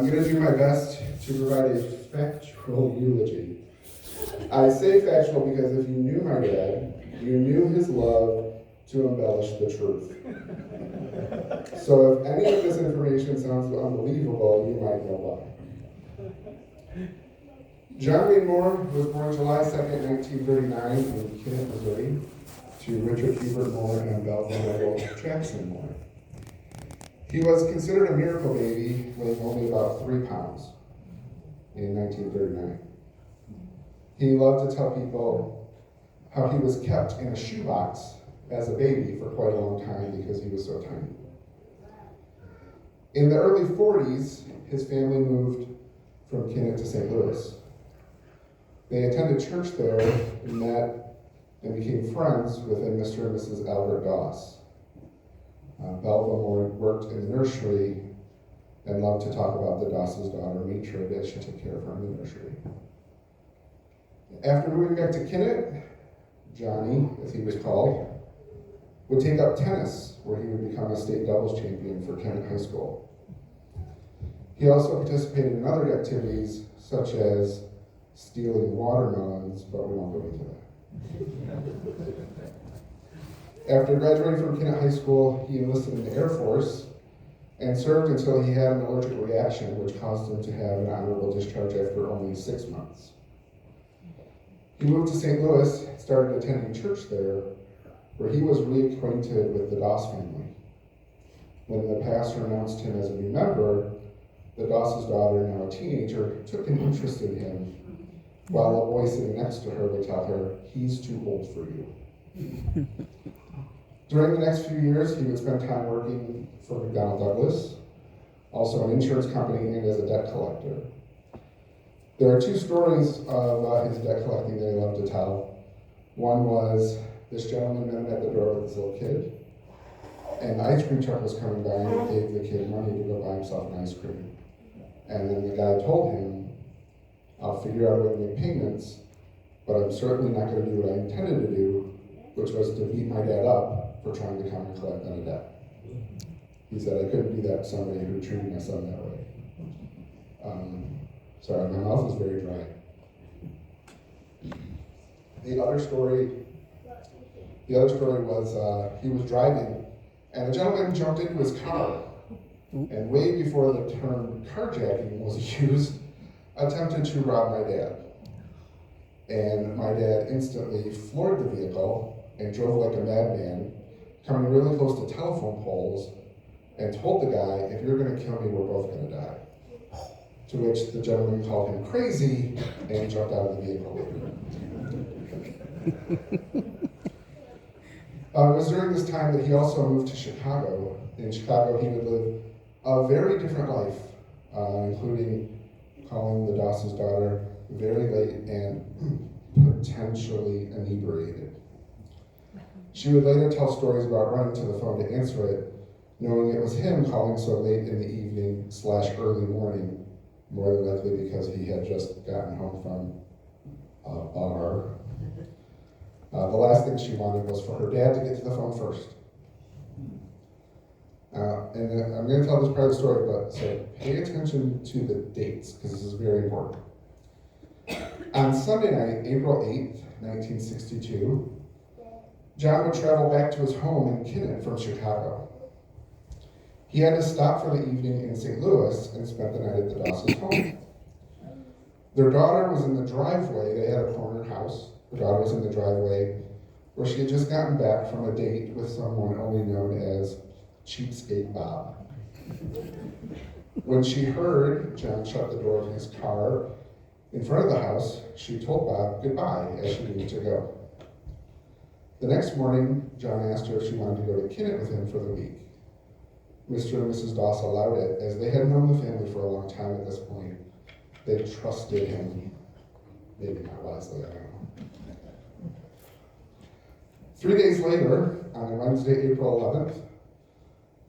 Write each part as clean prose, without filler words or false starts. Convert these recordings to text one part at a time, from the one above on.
I'm going to do my best to provide a factual eulogy. I say factual because if you knew my dad, you knew his love to embellish the truth. So if any of this information sounds unbelievable, you might know why. John Wayne Moore was born July 2nd, 1939 in Kennett, Missouri, to Richard Hubert Moore and Belva Myrtle Jackson Moore. He was considered a miracle baby, weighing only about 3 pounds in 1939. He loved to tell people how he was kept in a shoebox as a baby for quite a long time because he was so tiny. In the early 40s, his family moved from Kennett to St. Louis. They attended church there and met and became friends with Mr. and Mrs. Albert Doss. Belva Moore worked in the nursery and loved to talk about the Doss's daughter, Matra, as she took care of her in the nursery. After moving back to Kennett, Johnny, as he was called, would take up tennis, where he would become a state doubles champion for Kennett High School. He also participated in other activities, such as stealing watermelons, but we won't go into that. After graduating from Kennett High School, he enlisted in the Air Force and served until he had an allergic reaction, which caused him to have an honorable discharge after only 6 months. He moved to St. Louis, started attending church there, where he was reacquainted with the Doss family. When the pastor announced him as a new member, the Doss's daughter, now a teenager, took an interest in him, while a boy sitting next to her would tell her, "He's too old for you." During the next few years, he would spend time working for McDonnell Douglas, also an insurance company, and as a debt collector. There are 2 stories of his debt collecting that he loved to tell. One was this gentleman met him at the door with his little kid, and the ice cream truck was coming by and gave the kid money to go buy himself an ice cream. And then the guy told him, "I'll figure out a way to make payments, but I'm certainly not going to do what I intended to do, which was to beat my dad up for trying to come and collect on a debt." He said, "I couldn't do that to somebody who treated my son that way." Sorry, my mouth is very dry. The other story was he was driving, and a gentleman jumped into his car, and way before the term carjacking was used, attempted to rob my dad. And my dad instantly floored the vehicle and drove like a madman, coming really close to telephone poles, and told the guy, "If you're going to kill me, we're both going to die." To which the gentleman called him crazy and jumped out of the vehicle. It was during this time that he also moved to Chicago. In Chicago, he would live a very different life, including calling the Doss's daughter very late and potentially inebriated. She would later tell stories about running to the phone to answer it, knowing it was him calling so late in the evening / early morning, more than likely because he had just gotten home from a bar. The last thing she wanted was for her dad to get to the phone first. And I'm going to tell this part of the story, but so pay attention to the dates, because this is very important. On Sunday night, April 8th, 1962, John would travel back to his home in Kennett from Chicago. He had to stop for the evening in St. Louis and spent the night at the Doss's home. Their daughter was in the driveway. They had a corner house. The daughter was in the driveway where she had just gotten back from a date with someone only known as Cheapskate Bob. When she heard John shut the door of his car in front of the house, she told Bob goodbye as she needed to go. The next morning, John asked her if she wanted to go to Kennett with him for the week. Mr. and Mrs. Doss allowed it, as they had known the family for a long time at this point. They trusted him, maybe not wisely, I don't know. 3 days later, on Wednesday, April 11th,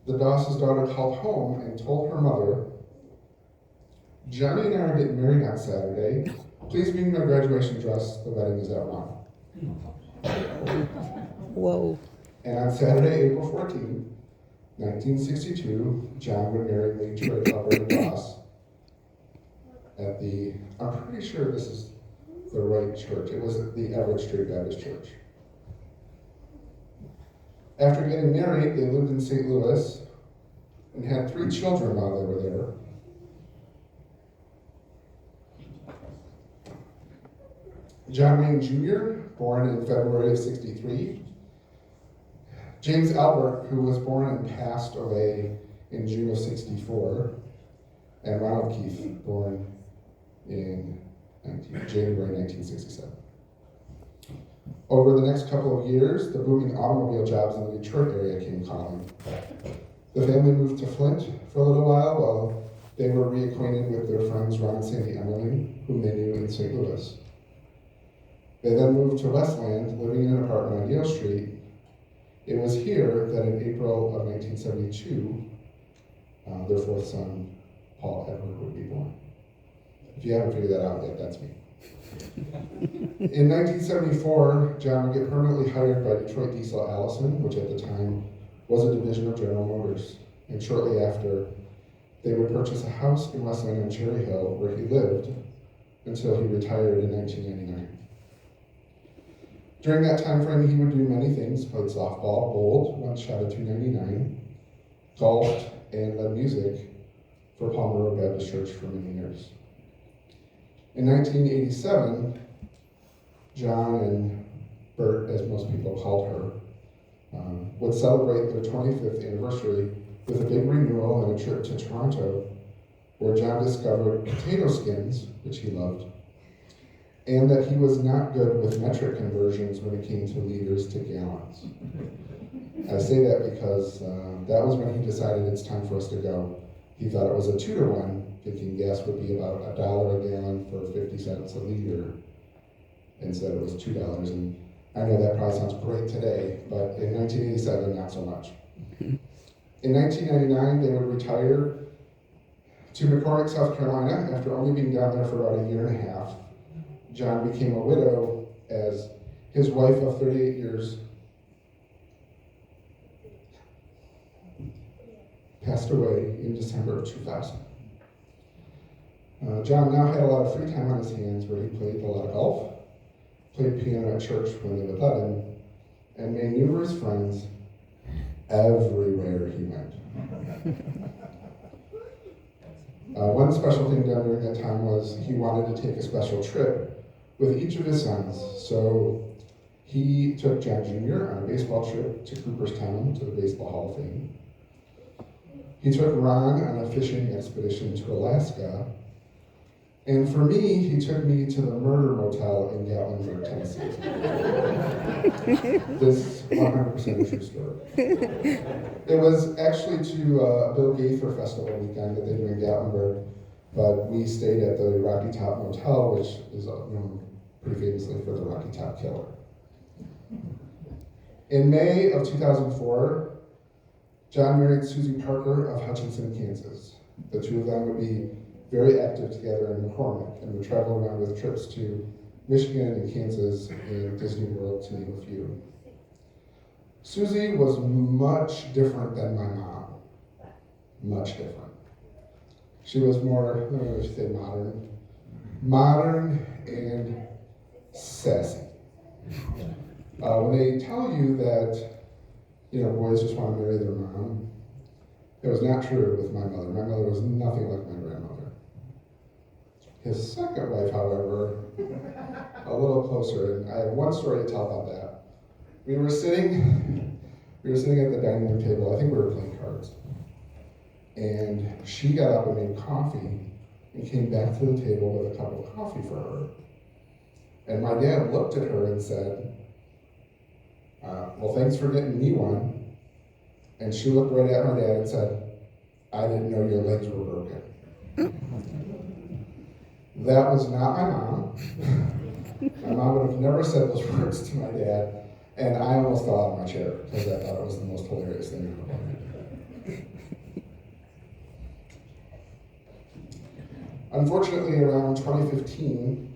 the Doss's daughter called home and told her mother, "Johnny and I are getting married on Saturday. Please bring my graduation dress. The wedding is at 1. Whoa. And on Saturday, April 14th, 1962, John would marry Matra Alberta Doss at I'm pretty sure this is the right church. It was the Everett Street Baptist Church. After getting married, they lived in St. Louis and had 3 children while they were there. John Wayne Jr., born in February of '63. James Albert, who was born and passed away in June of '64. And Ronald Keith, born in January 1967. Over the next couple of years, the booming automobile jobs in the Detroit area came calling. The family moved to Flint for a little while they were reacquainted with their friends Ron and Sandy Emmerling, whom they knew in St. Louis. They then moved to Westland, living in an apartment on Yale Street. It was here that in April of 1972, their 4th son, Paul Edward, would be born. If you haven't figured that out yet, that's me. In 1974, John would get permanently hired by Detroit Diesel Allison, which at the time was a division of General Motors. And shortly after, they would purchase a house in Westland on Cherry Hill where he lived until he retired in 1999. During that time frame, he would do many things: played softball, bowled, once shot a .299, golfed, and led music for Palmer Road Baptist Church for many years. In 1987, John and Bert, as most people called her, would celebrate their 25th anniversary with a big renewal and a trip to Toronto, where John discovered potato skins, which he loved, and that he was not good with metric conversions when it came to liters to gallons. I say that because that was when he decided it's time for us to go. He thought it was a 2-to-1, thinking gas would be about $1 a gallon for 50 cents a liter. Instead it was $2, and I know that probably sounds great today, but in 1987, not so much. In 1999, they would retire to McCormick, South Carolina. After only being down there for about a year and a half, John became a widow as his wife of 38 years passed away in December of 2000. John now had a lot of free time on his hands where he played a lot of golf, played piano at church when they would let him, and made numerous friends everywhere he went. One special thing done during that time was he wanted to take a special trip with each of his sons. So he took John Jr. on a baseball trip to Cooperstown to the Baseball Hall of Fame. He took Ron on a fishing expedition to Alaska. And for me, he took me to the Murder Motel in Gatlinburg, Tennessee. This 100% a true story. It was actually to a Bill Gaither Festival weekend that they do in Gatlinburg, but we stayed at the Rocky Top Motel, which is known pretty famously for the Rocky Top Killer. In May of 2004, John married Susie Parker of Hutchinson, Kansas. The two of them would be very active together in McCormick and would travel around with trips to Michigan and Kansas and Disney World, to name a few. Susie was much different than my mom. Much different. She was more, I should say modern and sassy. When they tell you that, boys just want to marry their mom, it was not true with my mother. My mother was nothing like my grandmother. His second wife, however, a little closer, and I have one story to tell about that. We were sitting at the dining room table. I think we were playing cards. And she got up and made coffee and came back to the table with a cup of coffee for her. And my dad looked at her and said, well, thanks for getting me one. And she looked right at my dad and said, I didn't know your legs were broken. That was not my mom. My mom would have never said those words to my dad, and I almost fell out of my chair because I thought it was the most hilarious thing ever. Unfortunately, around 2015,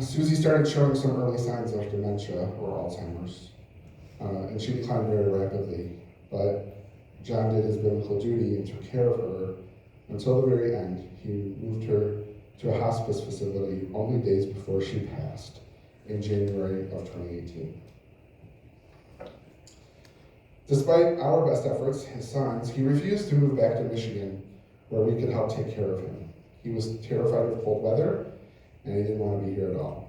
Susie started showing some early signs of dementia or Alzheimer's, and she declined very rapidly. But John did his biblical duty and took care of her until the very end. He moved her to a hospice facility only days before she passed in January of 2018. Despite our best efforts, his son's, he refused to move back to Michigan where we could help take care of him. He was terrified of cold weather, and he didn't want to be here at all.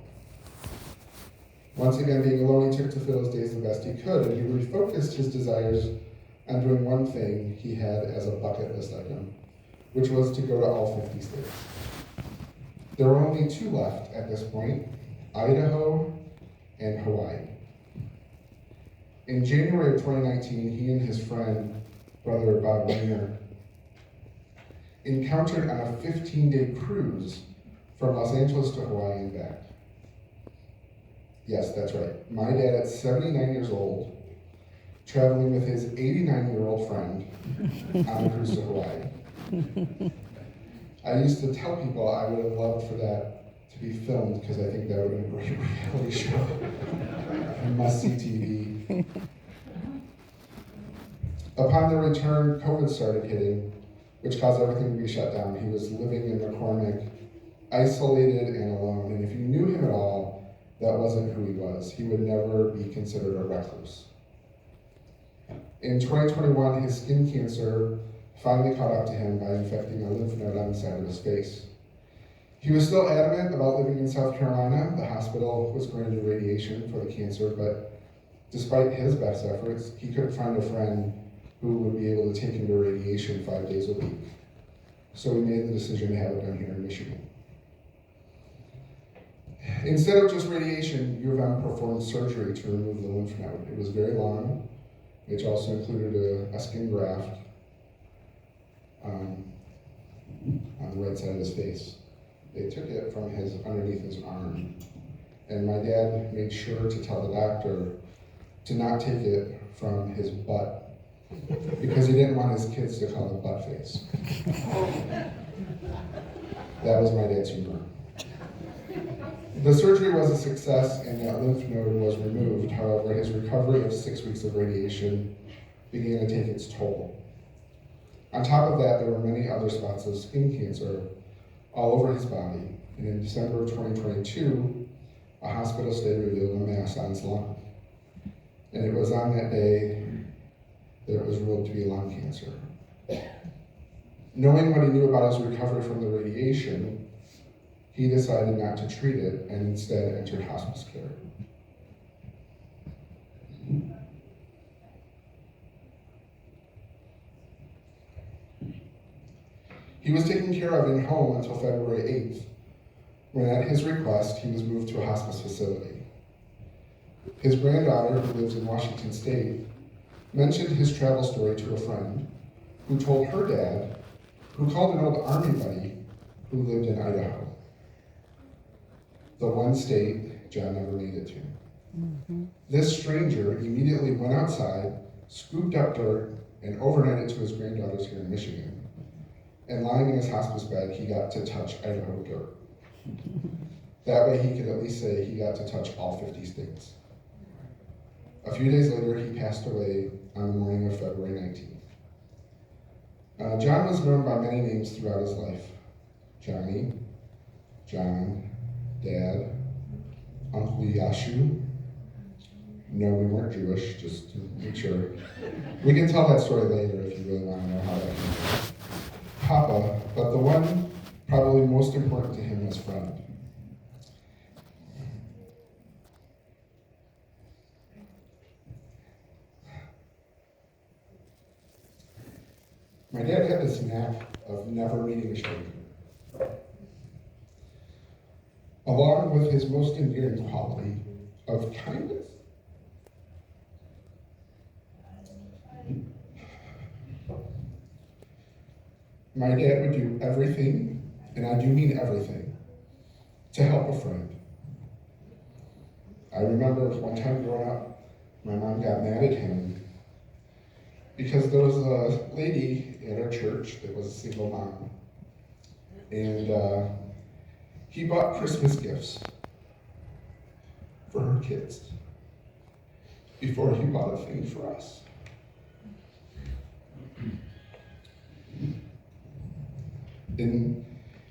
Once again, being alone, he took to fill his days the best he could, and he refocused his desires on doing one thing he had as a bucket list item, which was to go to all 50 states. There were only 2 left at this point, Idaho and Hawaii. In January of 2019, he and his friend, brother Bob Weiner, encountered on a 15-day cruise from Los Angeles to Hawaii and back. Yes, that's right. My dad, at 79 years old, traveling with his 89-year-old friend on a cruise to Hawaii. I used to tell people I would have loved for that to be filmed because I think that would have been a great reality show. Must-see TV. Upon their return, COVID started hitting, which caused everything to be shut down. He was living in McCormick, isolated and alone, and if you knew him at all, that wasn't who he was. He would never be considered a recluse. In 2021, his skin cancer finally caught up to him by infecting a lymph node on the side of his face. He was still adamant about living in South Carolina. The hospital was going to do radiation for the cancer, but despite his best efforts, he couldn't find a friend who would be able to take him to radiation 5 days a week. So we made the decision to have it done here in Michigan. Instead of just radiation, U of M performed surgery to remove the lymph node. It was very long, which also included a skin graft on the right side of his face. They took it from underneath his arm, and my dad made sure to tell the doctor to not take it from his butt, because he didn't want his kids to call him butt face. That was my dad's humor. The surgery was a success and that lymph node was removed. However, his recovery of 6 weeks of radiation began to take its toll. On top of that, there were many other spots of skin cancer all over his body. And in December of 2022, a hospital stay revealed a mass on his lung. And it was on that day that it was ruled to be lung cancer. Knowing what he knew about his recovery from the radiation, he decided not to treat it and instead entered hospice care. He was taken care of in home until February 8th, when at his request, he was moved to a hospice facility. His granddaughter, who lives in Washington State, mentioned his travel story to a friend who told her dad, who called an old army buddy who lived in Idaho. The one state John never made it to. Mm-hmm. This stranger immediately went outside, scooped up dirt, and overnighted to his granddaughter's here in Michigan. And lying in his hospice bed, he got to touch Idaho dirt. That way he could at least say he got to touch all 50 states. A few days later, he passed away on the morning of February 19th. John was known by many names throughout his life. Johnny, John, Dad, Uncle Yashu. No, we weren't Jewish, just to make sure. We can tell that story later if you really want to know how that came. Papa, but the one probably most important to him was friend. My dad had this knack of never meeting a stranger. Along with his most endearing quality of kindness. My dad would do everything, and I do mean everything, to help a friend. I remember one time growing up, my mom got mad at him because there was a lady at our church that was a single mom, and he bought Christmas gifts for her kids before he bought a thing for us. And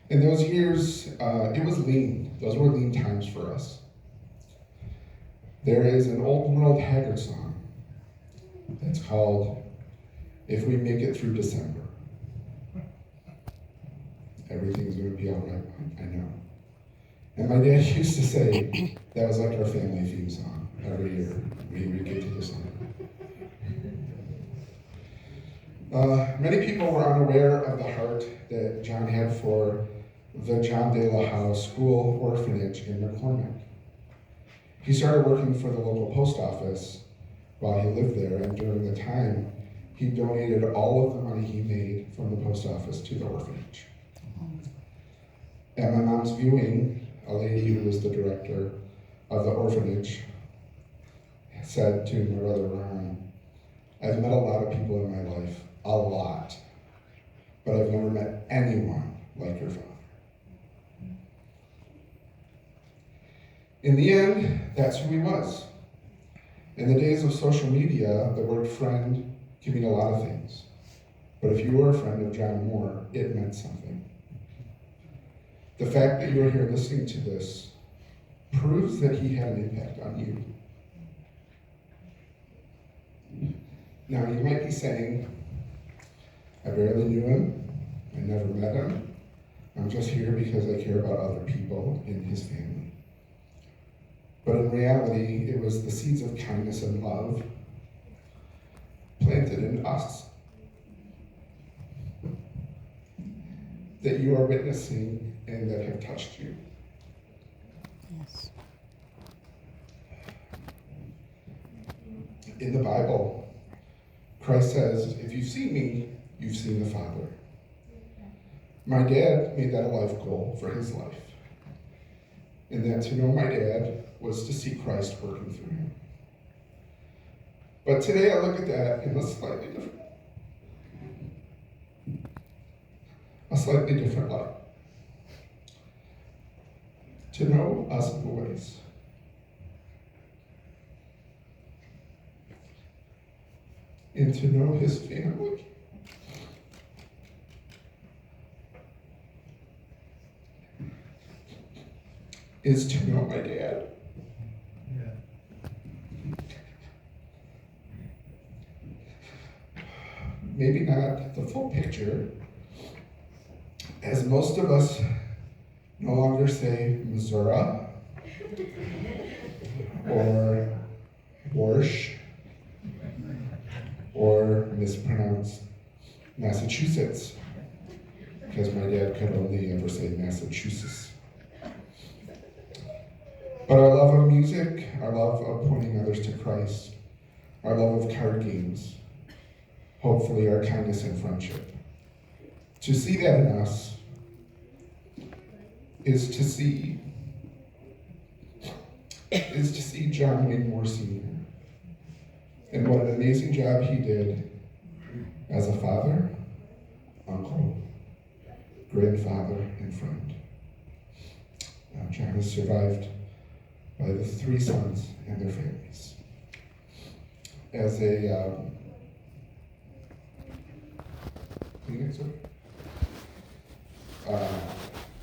In those years, it was lean. Those were lean times for us. There is an old Merle Haggard song that's called If We Make It Through December. Everything's going to be all right, I know. And my dad used to say that was like our family theme song every year. We would get to December. Many people were unaware of the heart that John had for the John De La Howe School Orphanage in McCormick. He started working for the local post office while he lived there, and during the time, he donated all of the money he made from the post office to the orphanage. At my mom's viewing, a lady who was the director of the orphanage said to my brother Ron, "I've met a lot of people in my life, a lot, but I've never met anyone like your father." In the end, that's who he was. In the days of social media, the word friend can mean a lot of things. But if you were a friend of John Moore, it meant something. The fact that you're here listening to this proves that he had an impact on you. Now, you might be saying, I barely knew him, I never met him, I'm just here because I care about other people in his family. But in reality, it was the seeds of kindness and love planted in us that you are witnessing and that have touched you. Yes. In the Bible, Christ says, if you've seen me, you've seen the Father. My dad made that a life goal for his life. And that to know my dad was to see Christ working through him. But today I look at that in a slightly different light. To know us boys and to know his family is to know my dad. Maybe not the full picture, as most of us no longer say Missouri or Warsh or mispronounce Massachusetts, because my dad could only ever say Massachusetts. But our love of music, our love of pointing others to Christ, our love of card games, hopefully our kindness and friendship. To see that in us is to see John Wayne Moore Sr. and what an amazing job he did as a father, uncle, grandfather, and friend. John is survived by the three sons and their families. As a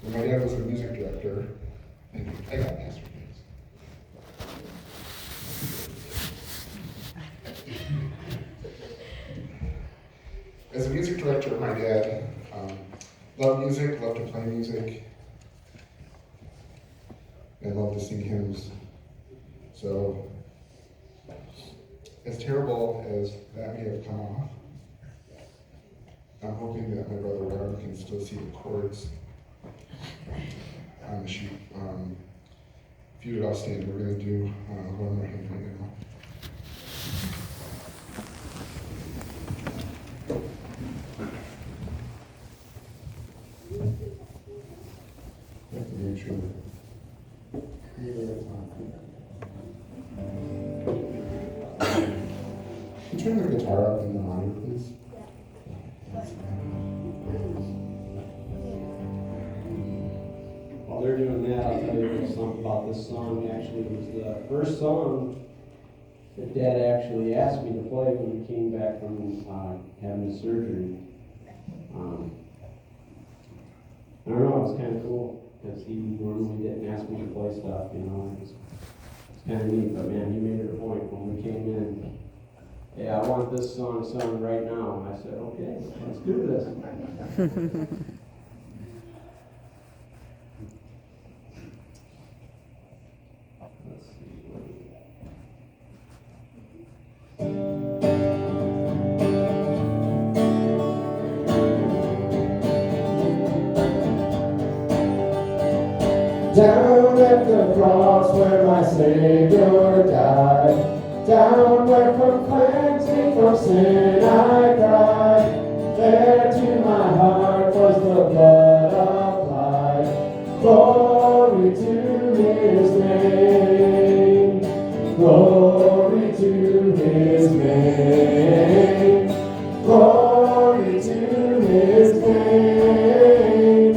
when my dad was a music director, and I got master names. As a music director, my dad loved music, loved to play music, and loved to sing hymns. So, as terrible as that may have come off, I'm hoping that my brother Ron can still see the chords on the sheet. If you would all stand, we're going to do one more hymn right now. You have to make sure that can you turn the guitar up in the monitor, please? While they're doing that, I'll tell you something about this song. Actually, it was the first song that Dad actually asked me to play when he came back from having his surgery. I don't know, it was kind of cool, because he normally didn't ask me to play stuff, you know, it's kind of neat, but man, he made it a point when we came in. Yeah, I want this song sung right now. I said, okay, let's do this. Let's see. Down at the cross where my Savior died, down where from cleansing from sin I cried, there to my heart was the blood applied. Glory to His name, glory to His name, glory to His name.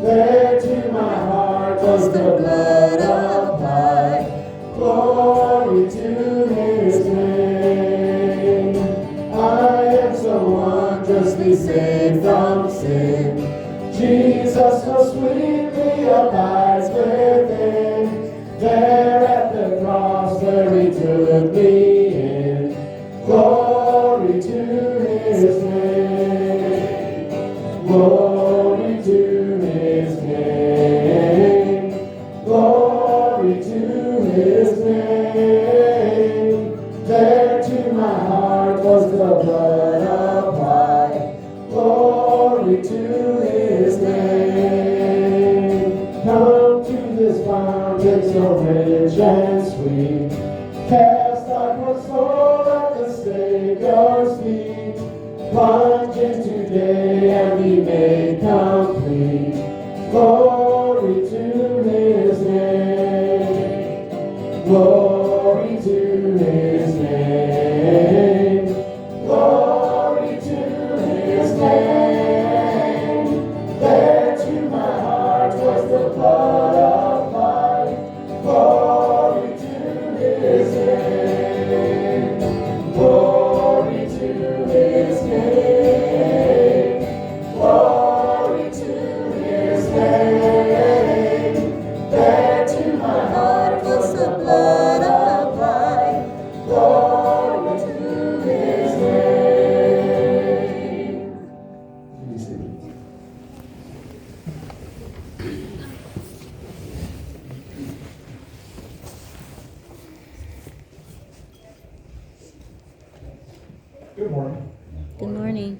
There to my heart was the blood applied. Glory to His name. I am so wondrously saved from sin. Jesus so sweetly abides within. There at the cross where He took me in. Glory to His name. Glory to His name. Glory to His name. There to my heart was the blood applied. Glory to His name. Come to this fountain so rich and sweet. Cast thy poor soul at the Savior's feet. Plunge in today and be made complete. Glory to His name. Glory to His name. Glory to His name. There to my heart was the blood applied. Glory to His name. Glory to His name. Glory to His name. There to my heart was the blood applied. Glory to His name. Good morning. Good morning.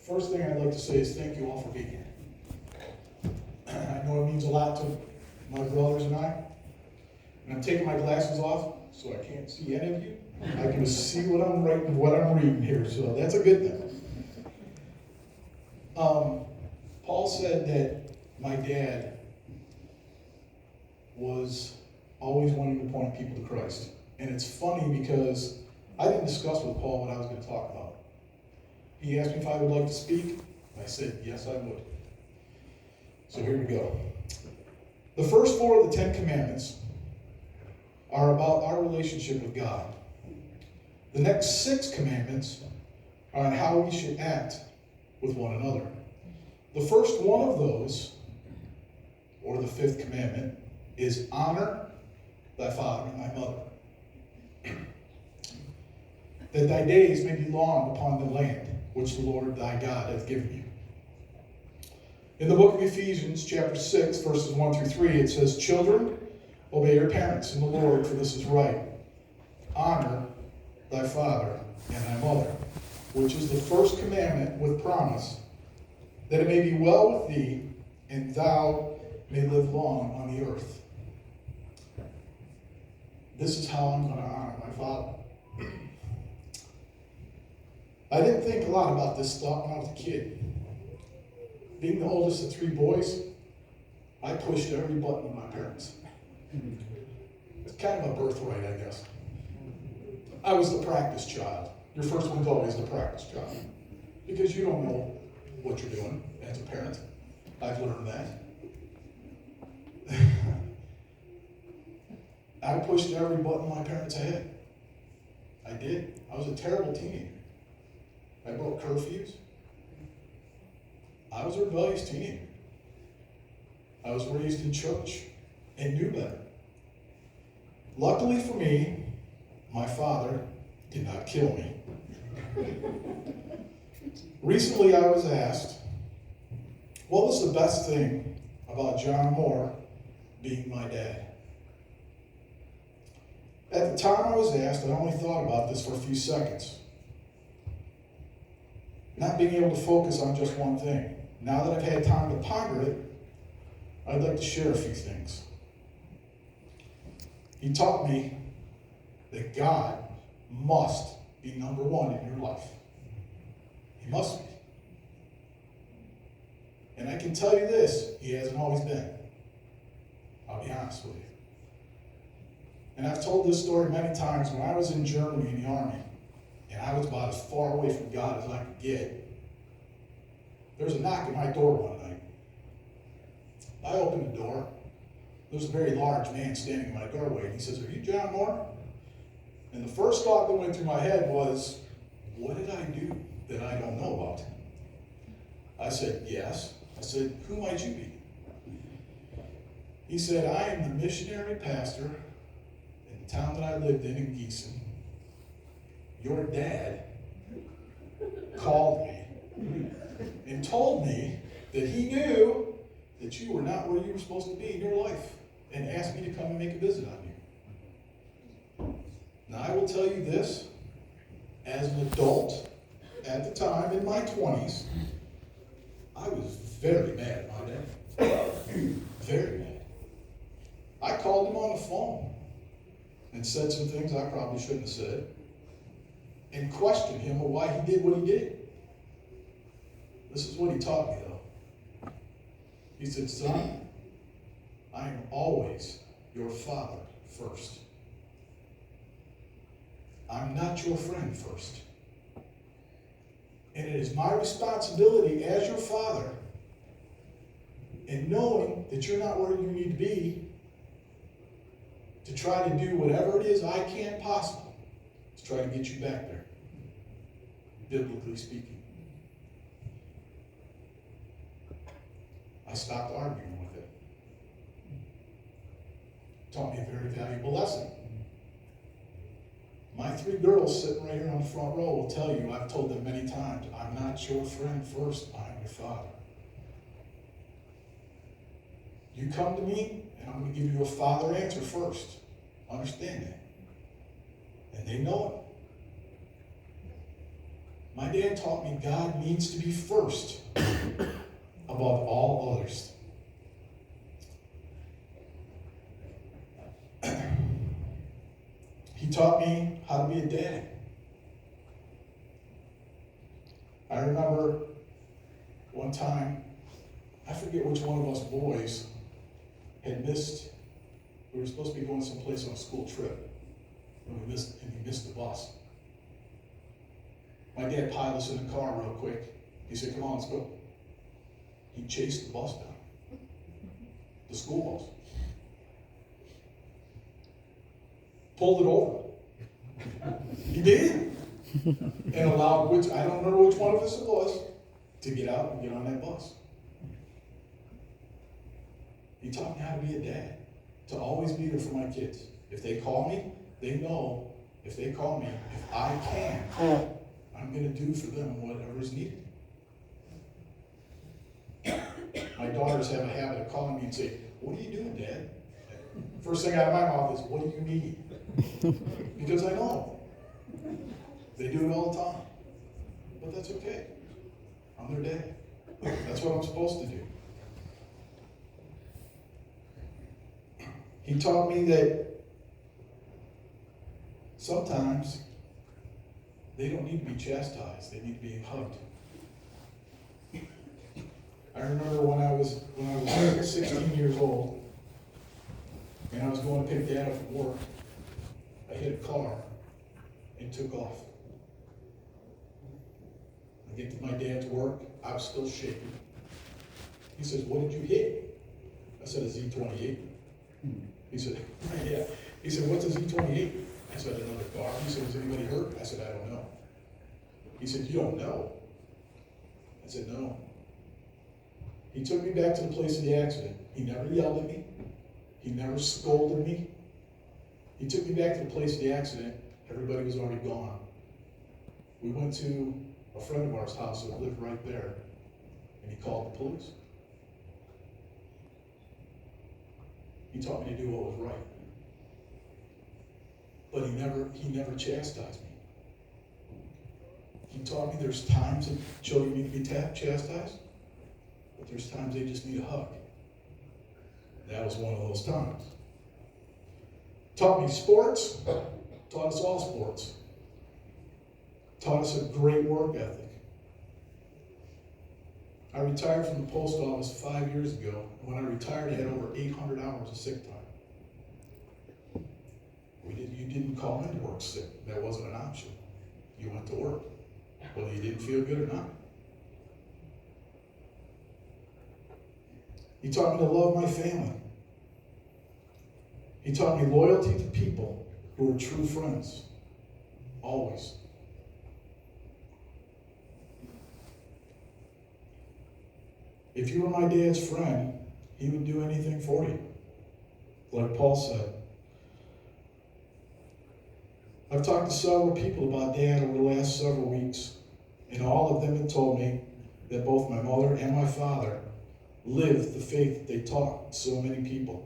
First thing I'd like to say is thank you all for being here. I know it means a lot to my brothers and I. And I'm taking my glasses off so I can't see any of you. I can see what I'm writing, what I'm reading here, so that's a good thing. Paul said that my dad was always wanting to point people to Christ. And it's funny because I didn't discuss with Paul what I was going to talk about. He asked me if I would like to speak. I said, yes, I would. So here we go. The first 4 of the 10 commandments are about our relationship with God. The next 6 commandments are on how we should act with one another. The first one of those, or the 5th commandment, is honor thy father and thy mother, that thy days may be long upon the land which the Lord thy God hath given you. In the book of Ephesians, chapter 6, verses 1 through 3, it says, children, obey your parents in the Lord, for this is right. Honor thy father and thy mother, which is the first commandment with promise, that it may be well with thee, and thou may live long on the earth. This is how I'm going to honor my father. I didn't think a lot about this stuff when I was a kid. Being the oldest of 3 boys, I pushed every button of my parents. It's kind of a birthright, I guess. I was the practice child. Your first one's always the practice child. Because you don't know what you're doing as a parent. I've learned that. I pushed every button my parents had. I did. I was a terrible teenager. I broke curfews. I I was a rebellious teenager. I was raised in church and knew better. Luckily for me, my father did not kill me. Recently I was asked, what was the best thing about John Moore being my dad? At the time I was asked, I only thought about this for a few seconds. Not being able to focus on just one thing. Now that I've had time to ponder it, I'd like to share a few things. He taught me that God must be number one in your life. He must be. And I can tell you this, he hasn't always been. I'll be honest with you. And I've told this story many times. When I was in Germany in the army, and I was about as far away from God as I could get, there was a knock at my door one night. I opened the door. There was a very large man standing in my doorway, and he says, "Are you John Moore?" And the first thought that went through my head was, what did I do that I don't know about? I said, yes. I said, who might you be? He said, I am the missionary pastor in the town that I lived in Gießen. Your dad called me and told me that he knew that you were not where you were supposed to be in your life and asked me to come and make a visit on you. Now, I will tell you this, as an adult, at the time, in my 20s, I was very mad at my dad. Very mad. I called him on the phone and said some things I probably shouldn't have said and questioned him on why he did what he did. This is what he taught me, though. He said, son, I am always your father first. I'm not your friend first. And it is my responsibility as your father, and knowing that you're not where you need to be, to try to do whatever it is I can possible to try to get you back there, biblically speaking. I stopped arguing with it. Taught me a very valuable lesson. My 3 girls sitting right here on the front row will tell you, I've told them many times, I'm not your friend first, I'm your father. You come to me, and I'm going to give you a father answer first. Understand that. And they know it. My dad taught me God needs to be first above all others. He taught me how to be a dad. I remember one time, I forget which one of us boys had missed. We were supposed to be going someplace on a school trip, and we missed the bus. My dad piled us in the car real quick. He said, come on, let's go. He chased the bus down, the school bus. Pulled it over. He did. And allowed I don't remember which one of us it was, to get out and get on that bus. He taught me how to be a dad, to always be there for my kids. If they call me, they know if they call me, if I can, I'm going to do for them whatever is needed. My daughters have a habit of calling me and say, what are you doing, Dad? First thing out of my mouth is, what do you need? Because I know. They do it all the time. But that's okay. I'm their dad. That's what I'm supposed to do. He taught me that sometimes they don't need to be chastised. They need to be hugged. I remember when I was 16 years old, and I was going to pick Dad up from work, I hit a car and took off. I get to my dad's work, I was still shaking. He says, what did you hit? I said, a Z28. He said, yeah. He said, what's a Z28? I said, another car. He said, was anybody hurt? I said, I don't know. He said, you don't know? I said, no. He took me back to the place of the accident. He never yelled at me. He never scolded me. He took me back to the place of the accident. Everybody was already gone. We went to a friend of ours' house that lived right there, and he called the police. He taught me to do what was right. But he never chastised me. He taught me there's times that children need to be chastised, but there's times they just need a hug. That was one of those times. Taught me sports, taught us all sports. Taught us a great work ethic. I retired from the post office 5 years ago. When I retired, I had over 800 hours of sick time. You didn't call in to work sick. That wasn't an option. You went to work, whether you didn't feel good or not. He taught me to love my family. He taught me loyalty to people who are true friends. Always. If you were my dad's friend, he would do anything for you. Like Paul said. I've talked to several people about Dad over the last several weeks, and all of them have told me that both my mother and my father lived the faith that they taught so many people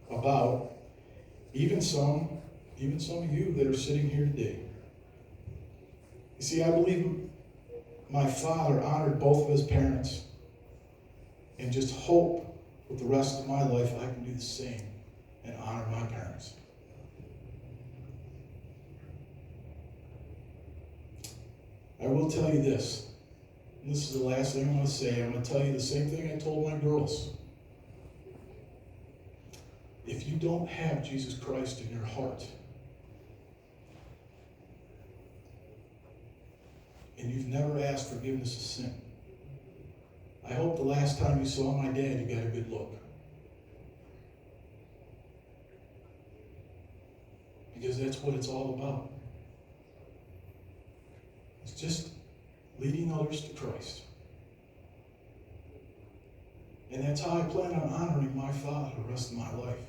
about, even some of you that are sitting here today. You see, I believe my father honored both of his parents, and just hope with the rest of my life I can do the same and honor my parents. I will tell you this, and this is the last thing I'm going to say. I'm going to tell you the same thing I told my girls. If you don't have Jesus Christ in your heart, and you've never asked forgiveness of sin, I hope the last time you saw my dad, you got a good look. Because that's what it's all about. It's just leading others to Christ. And that's how I plan on honoring my father the rest of my life.